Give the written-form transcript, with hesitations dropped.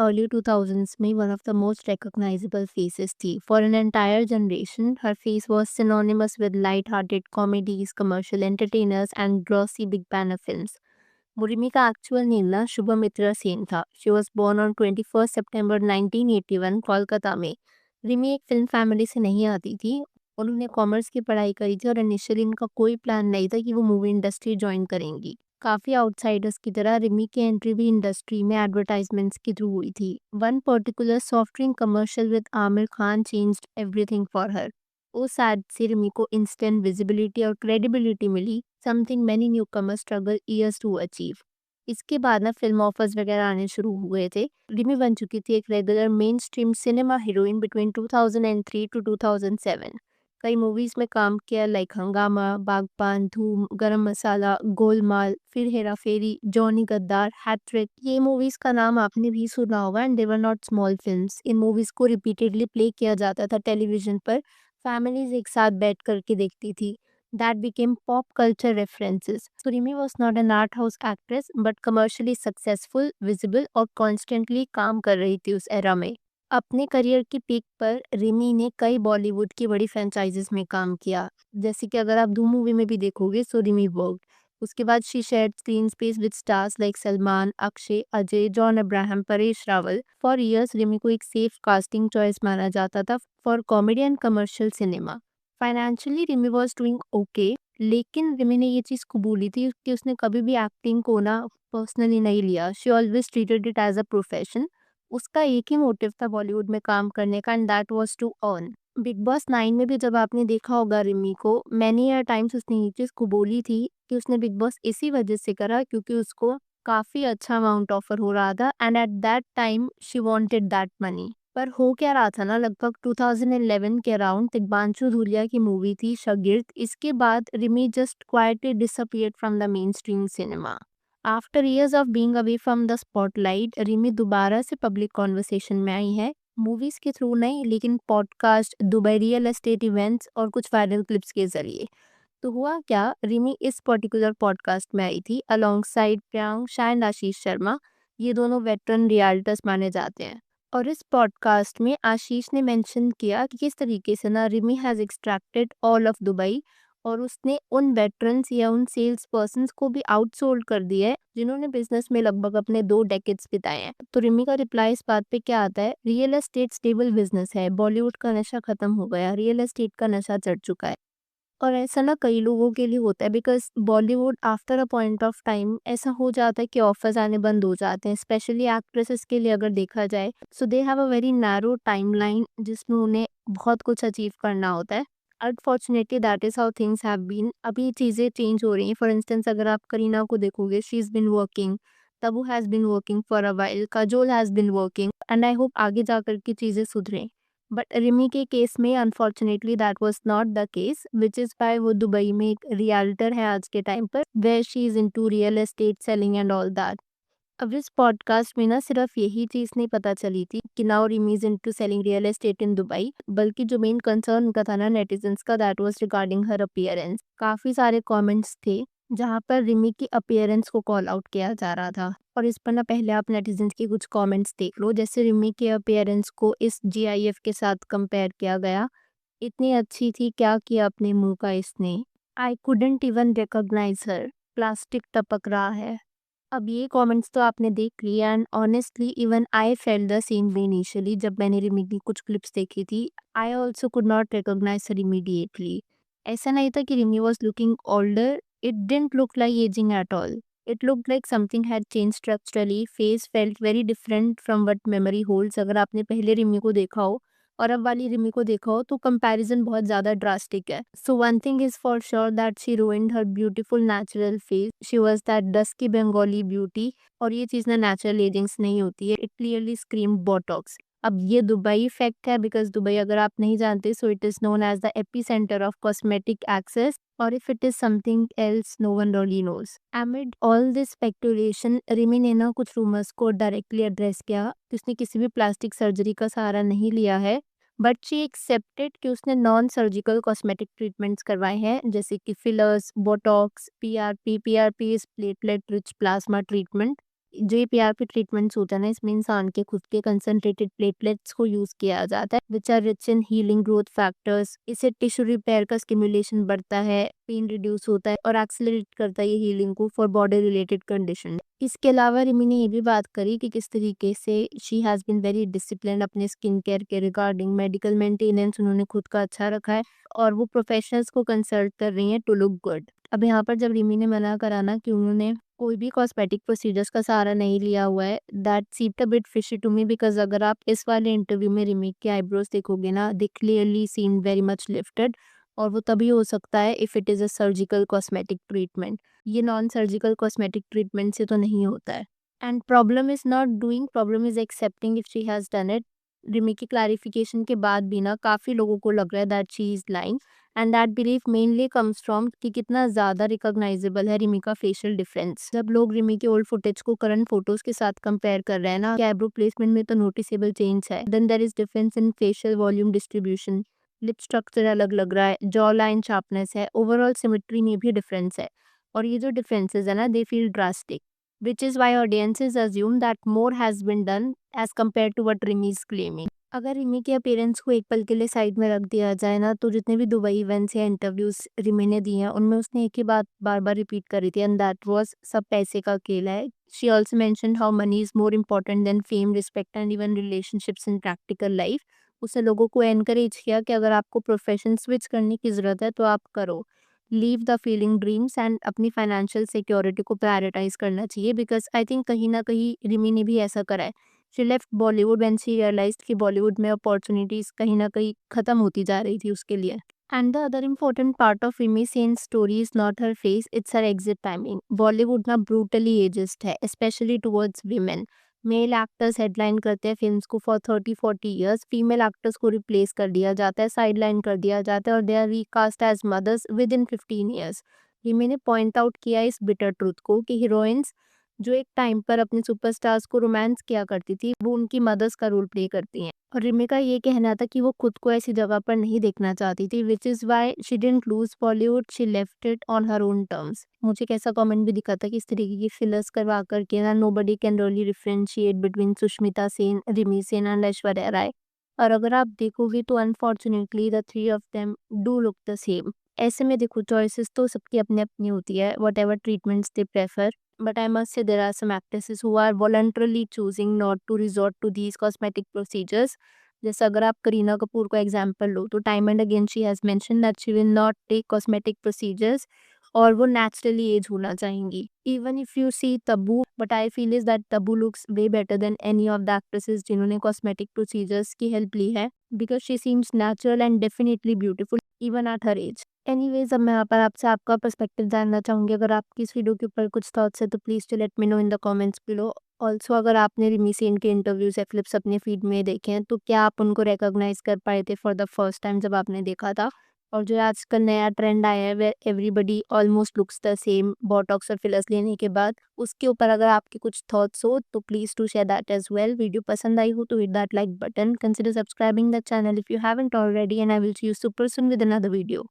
Early 2000s में one of the most recognisable faces थी। For an entire generation her face was synonymous with light hearted comedies, commercial entertainers and glossy big banner films. मुरिमी का actual name ना शुभमित्रा सेन था। She was born on 21 सितंबर 1981 कोलकाता में। रिमी एक film family से नहीं आती थी। उन्होंने कॉमर्स की पढ़ाई करी थी और इनिशियली इनका कोई प्लान नहीं था कि वो मूवी इंडस्ट्री ज्वाइन करेंगी। काफ़ी आउटसाइडर्स की तरह रिमी की एंट्री भी इंडस्ट्री में एडवर्टाइजमेंट्स के थ्रू हुई थी। One particular soft drink commercial with Aamir Khan changed everything for her. उस एड से रिमी को इंस्टेंट विजिबिलिटी और क्रेडिबिलिटी मिली, something many newcomer struggle years to achieve. इसके बाद ना फिल्म ऑफर्स वगैरह आने शुरू हुए थे। रिमी बन चुकी थी एक regular mainstream cinema heroine between 2003 to 2007। कई मूवीज में काम किया लाइक हंगामा, बागबान, धूम, गरम मसाला, गोलमाल, फिर हेरा फेरी, जॉनी गद्दार, हैट्रिक। ये मूवीज का नाम आपने भी सुना होगा and they were not small films. In movies को रिपीटेडली प्ले किया जाता था टेलीविजन पर। फैमिलीज एक साथ बैठ करके देखती थी। That became pop culture references. So Rimi was not an art house actress but commercially successful, visible और constantly काम कर रही थी उस एरा में। अपने करियर की पीक पर रिमी ने कई बॉलीवुड की बड़ी फ्रेंचाइजीज में काम किया। जैसे कि अगर आप धूम मूवी में भी देखोगे सो रिमी वर्कड। उसके बाद she shared screen space with stars like Salman, Akshay, Ajay, John Abraham, Paresh Rawal. For years Rimi को एक सेफ कास्टिंग चॉइस माना जाता था for comedy and commercial cinema. Financially Rimi was doing okay, लेकिन रिमी ने ये चीज़ कबूली थी कि उसने कभी भी एक्टिंग को ना पर्सनली नहीं लिया। She always treated it as a profession. उसका एक ही मोटिव था बॉलीवुड में काम करने का and that was to earn. Bigg Boss 9 में भी जब आपने देखा होगा रिमी को, मैनी ईयर टाइम्स उसने ये चीज़ कबूली थी कि उसने बिग बॉस इसी वजह से करा क्योंकि उसको काफ़ी अच्छा अमाउंट ऑफर हो रहा था and at that time she wanted that money. पर हो क्या रहा था ना, लगभग 2011 के अराउंड दिग्बांशु धूलिया की मूवी थी शागिर्द। इसके बाद Rimi just quietly disappeared from the main stream cinema. After years of being away from the spotlight Rimi दोबारा से पब्लिक कॉन्वर्सेशन में आई है। मूवीज के थ्रू नहीं, लेकिन podcast, Dubai real estate events और कुछ वायरल क्लिप्स के जरिए। तो हुआ क्या, रिमी इस पर्टिकुलर पॉडकास्ट में आई थी अलोंग साइड प्रियांक शायद आशीष शर्मा। ये दोनों वेटरन रियल्टर्स माने जाते हैं। और इस पॉडकास्ट में आशीष ने मेंशन किया कि किस तरीके से ना Rimi has extracted all of Dubai और उसने उन वेटरन्स या उन सेल्स पर्सन्स को भी आउटसोल्ड कर दिया है जिन्होंने बिजनेस में लगभग अपने 2 डेकेड्स बिताए हैं। तो रिमी का रिप्लाई इस बात पे क्या आता है, रियल एस्टेट स्टेबल बिजनेस है, बॉलीवुड का नशा खत्म हो गया, रियल एस्टेट का नशा चढ़ चुका है। और ऐसा ना कई लोगों के लिए होता है because Bollywood after a point of time ऐसा हो जाता है कि ऑफर्स आने बंद हो जाते हैं, स्पेशली एक्ट्रेसेस के लिए अगर देखा जाए। So they have a very narrow timeline जिसमें उन्हें बहुत कुछ अचीव करना होता है। Unfortunately that is how things have been. अभी चीज़ें चेंज हो रही हैं। फॉर इंस्टेंस अगर आप करीना को देखोगे, she is been working, Tabu has been working for a while, Kajol has been working and I hope आगे जाकर की चीज़ें सुधरें। बट रिमी के केस में unfortunately that was not the case, which is why वो दुबई में एक रियल्टर है आज के टाइम पर, where she is into real estate selling and all that. अब इस पॉडकास्ट में ना सिर्फ यही चीज़ नहीं पता चली थी कि now Rimi is into selling real estate in Dubai, बल्कि जो मेन कंसर्न उनका था ना नेटिजन्स का, that was regarding her appearance. काफ़ी सारे कमेंट्स थे जहाँ पर रिमी की अपीयरेंस को कॉल आउट किया जा रहा था। और इस पर ना पहले आप नेटिजन्स के कुछ कमेंट्स देख लो। जैसे रिमी के अपीयरेंस को इस जीआईएफ के साथ कंपेयर किया गया। इतनी अच्छी थी, क्या किया अपने मुंह का इसने, I couldn't even recognise her, plastic टपक रहा है। अब ये कमेंट्स तो आपने देख लिया and honestly even I felt the same way initially जब मैंने रिमी की कुछ क्लिप्स देखी थी। I also could not recognise her immediately. ऐसा नहीं था कि Rimi was looking older, it didn't look like ageing at all. It look like something had change structurally, face felt very different from what memory holds. अगर आपने पहले रिमी को देखा हो और अब वाली रिमी को देखा हो तो कंपैरिजन बहुत ज़्यादा ड्रास्टिक है। So one thing is for sure that she ruined her beautiful natural face. She was that dusky Bengali beauty. और ये चीज़ ना नेचुरल एजिंग से नहीं होती है, इट क्लियरली स्क्रीम बोटॉक्स। अब ये दुबई इफेक्ट है बिकॉज दुबई अगर आप नहीं जानते so it is known as the epicentre of cosmetic excess, और if it is something else no one really knows. Amid all this speculation Rimi ने ना कुछ रूमर्स को डायरेक्टली एड्रेस किया कि उसने किसी भी प्लास्टिक सर्जरी का सहारा नहीं लिया है, बट शी एक्सेप्टेड कि उसने नॉन सर्जिकल कॉस्मेटिक ट्रीटमेंट्स करवाए हैं जैसे कि fillers, Botox, PRP. PRP is platelet rich plasma treatment. जो ये पीआरपी ट्रीटमेंट्स होता है ना, इसमें इंसान के खुद के कंसंट्रेटेड प्लेटलेट्स को यूज़ किया जाता है which are rich in healing growth factors. इससे टिश्यू रिपेयर का स्टिमुलेशन बढ़ता है, पेन रिड्यूस होता है और एक्सेलरेट करता है ये हीलिंग को फॉर बॉडी रिलेटेड कंडीशन। इसके अलावा रिमी ने ये भी बात करी कि किस तरीके से she has been very disciplined अपने स्किन केयर के रिगार्डिंग। मेडिकल मेंटेनेंस उन्होंने खुद का अच्छा रखा है और वो प्रोफेशनल्स को कंसल्ट कर रही हैं टू लुक गुड। अब यहाँ पर जब रिमी ने मना करा ना कि उन्होंने कोई भी कॉस्मेटिक प्रोसीजर्स का सहारा नहीं लिया हुआ है, that seemed a bit fishy to me because अगर आप इस वाले इंटरव्यू में रिमी के आईब्रोज देखोगे ना, they clearly seemed very much lifted और वो तभी हो सकता है if it is a surgical cosmetic treatment. ये नॉन सर्जिकल कॉस्मेटिक ट्रीटमेंट से तो नहीं होता है। And problem is not doing, problem is accepting if she has done it. Rimi की क्लैरिफिकेशन के बाद भी ना काफ़ी लोगों को लग रहा है that she is lying and that belief mainly comes from कि कितना ज़्यादा रिकॉग्नाइजेबल है रिमी का फेशियल डिफरेंस। जब लोग रिमी के ओल्ड फुटेज को करंट फोटोज के साथ कंपेयर कर रहे हैं ना, आईब्रो प्लेसमेंट में तो नोटिसेबल चेंज है, then there is difference in facial volume distribution, lip structure अलग लग रहा है, जॉ लाइन शार्पनेस है, ओवरऑल सिमेट्री में भी डिफरेंस है और ये जो डिफरेंसेस है ना, they feel drastic which is why audiences assume that more has been done as compared to what Rimi is claiming। अगर रिमी के अपीयरेंस को एक पल के लिए साइड में रख दिया जाए ना, तो जितने भी दुबई इवेंट्स या इंटरव्यूज रिमी ने दिए हैं उनमें उसने एक ही बात बार बार रिपीट करी थी एंड दैट वाज सब पैसे का खेल है। She also mentioned how many is more important then fame, respect and even relationships in practical life. उसने लोगों को एनकरेज किया कि अगर आपको प्रोफेशन स्विच करने की ज़रूरत है तो आप करो, leave the feeling dreams and अपनी फाइनेंशियल सिक्योरिटी को प्रायोरिटाइज करना चाहिए बिकॉज आई थिंक कहीं ना कहीं रिमी ने भी ऐसा करा है। She left Bollywood when she realised कि बॉलीवुड में अपॉर्चुनिटीज कहीं ना कहीं खत्म होती जा रही थी उसके लिए। And the other important part of Rimi Sen story is not her face, it's her exit timing. Bollywood ना ब्रूटली एजिस्ट है specially towards women. Male actors headline करते हैं फिल्म्स को फॉर 30-40 ईयर्स, फीमेल एक्टर्स को रिप्लेस कर दिया जाता है, साइडलाइन कर दिया जाता है और they are recast as mothers within 15 years. Rimi ने पॉइंट आउट किया इस बिटर ट्रूथ को कि हीरोइंस जो एक टाइम पर अपने सुपरस्टार्स को रोमांस किया करती थी, वो उनकी मदर्स का रोल प्ले करती हैं। और रिमी का ये कहना था कि वो खुद को ऐसी जगह पर नहीं देखना चाहती थी, विच is why she didn't loose Bollywood, she left it on her own terms. मुझे एक ऐसा कमेंट भी दिखा था कि इस तरीके की फिलर्स करवा करके ना nobody can really differentiate between Sushmita Sen, Rimi Sen and Aishwarya Rai. और अगर आप देखोगे तो unfortunately the three of them do look the same. ऐसे में देखो चॉइसेस तो सबकी अपनी अपनी होती है, what ever treatments they prefer. But I must say there are some actresses who are voluntarily choosing not to resort to these cosmetic procedures। जैसे अगर आप करीना कपूर को एग्जाम्पल लो तो time and again she has mention that she will not take cosmetic procedures और वो naturally age होना चाहेंगी। Even if you see Tabu, but I feel is that Tabu looks way better than any of the actresses जिन्होंने cosmetic procedures की help ली है because she seems natural and definitely beautiful even at her age. Anyways, अब मैं यहाँ पर आपसे आपका पर्सपेक्टिव जानना चाहूँगी। अगर आपकी इस वीडियो के ऊपर कुछ थॉट्स है तो please do let me know in the comments below. Also अगर आपने रिमी सेन के इंटरव्यूज या क्लिप्स अपने फीड में देखे हैं तो क्या आप उनको रिकॉग्नाइज कर पाए थे फॉर द फर्स्ट टाइम जब आपने देखा था? और जो आजकल नया ट्रेंड आया है where everybody almost looks the same Botox और फिलर्स लेने के बाद, उसके ऊपर अगर आपके कुछ थॉट्स हो तो please do share that as well. Video पसंद आई हो तो hit that like button, consider subscribing the channel if you haven't already and I will see you super soon with another video.